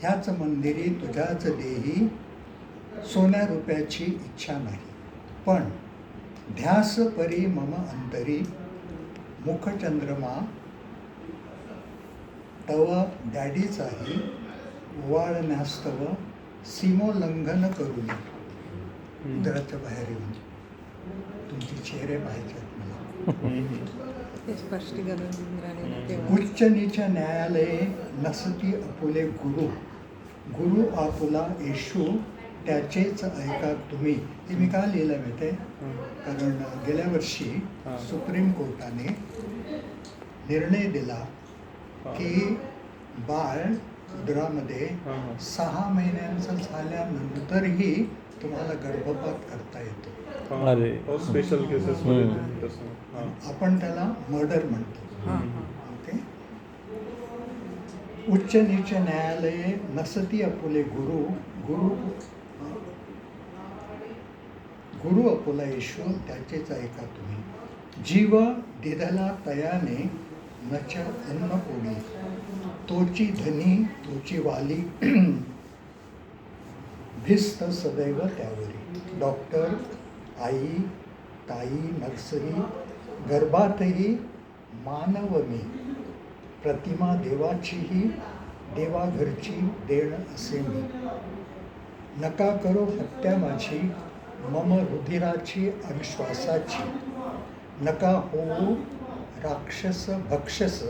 ह्याच मंदिरी तुझ्याच देही सोन्या रुपयाची इच्छा नाही, पण ध्यास परी मम अंतरी मुखचंद्रमा तव डॅडीचाही ओवाळण्यास्तव सीमोल्लंघन करून उदराच्या बाहेर येऊन तुमचे चेहरे पाहिजेत मला. ते स्पष्टीकरण इंद्राने तेव्हा उच्च नीच न्यायालये नसती आपुले गुरु, गुरु आपुला येशू त्याचेच ऐका तुम्ही. हे मी का लिहिलं माहिती आहे? कारण गेल्या वर्षी सुप्रीम कोर्टाने निर्णय दिला की बाळ उदरामध्ये 6 महिन्यांचं झाल्यानंतरही तुम्हाला गर्भपात करता येतो. स्पेशल केसेस मध्ये तसं. आपण त्याला मर्डर म्हणतो. ओके. उच्च नीच न्यायालये नसती आपुले गुरु, गुरु गुरु आपुला येशू त्याचेच ऐका तुम्ही. जीव दिधला तयाने नच अन्न पोळी, तोची धनी तोची वाली भिस्त सदैव त्यावरी. डॉक्टर, आई, ताई, नर्सरी, गर्भातही मानव मी, प्रतिमा देवाचीही देवाघरची देण असे मी. नका करो हत्या माझी मम रुधिराची आणि श्वासाची, नका होऊ राक्षस भक्षस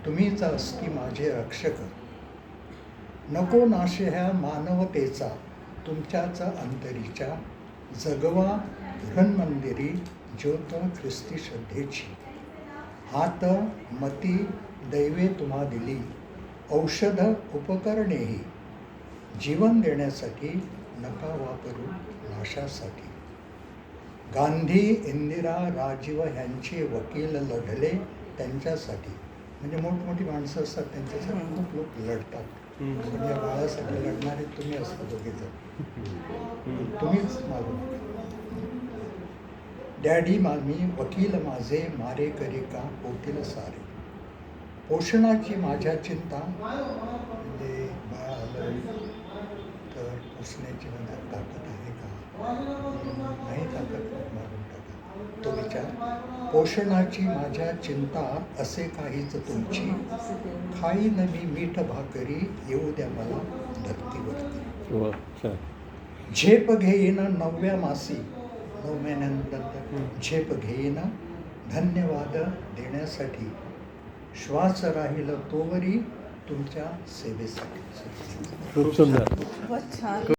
तुम्हीच असती माझे रक्षक. नको नाश ह्या मानवतेचा तुमच्याच अंतरीच्या, जगवा धन्मंदिरी ज्योत ख्रिस्ती श्रद्धेची. हात मती दैवे तुम्हा दिली, औषध उपकरणेही जीवन देण्यासाठी, नका वापरू नाशासाठी. गांधी, इंदिरा, राजीव ह्यांचे वकील लढले त्यांच्यासाठी. म्हणजे मोठमोठी माणसं असतात त्यांच्यासाठी खूप लोक लढतात. पण या बाळासाठी लढणारे तुम्ही असता दोघेजण, तुम्हीच मारू नका. डॅडी मामी वकील माझे मारे करी का पोटील सारे. पोषणाची माझ्या चिंता, म्हणजे बाळ आलं तर पोषण्याची माझ्या ताकद आहे का, नाही ताकद मारून टाका तो विचार. पोषणाची माझ्या चिंता असे काहीच तुमची, खाईन मी मीठ भाकरी येऊ द्या मला धरतीवरती. झेप घेईन 9व्या मासी, 9 महिन्यानंतर झेप घेईन धन्यवाद देण्यासाठी. श्वास राहील तोवरी तुमच्या सेवेसाठी. खूप सुंदर. खूपच छान.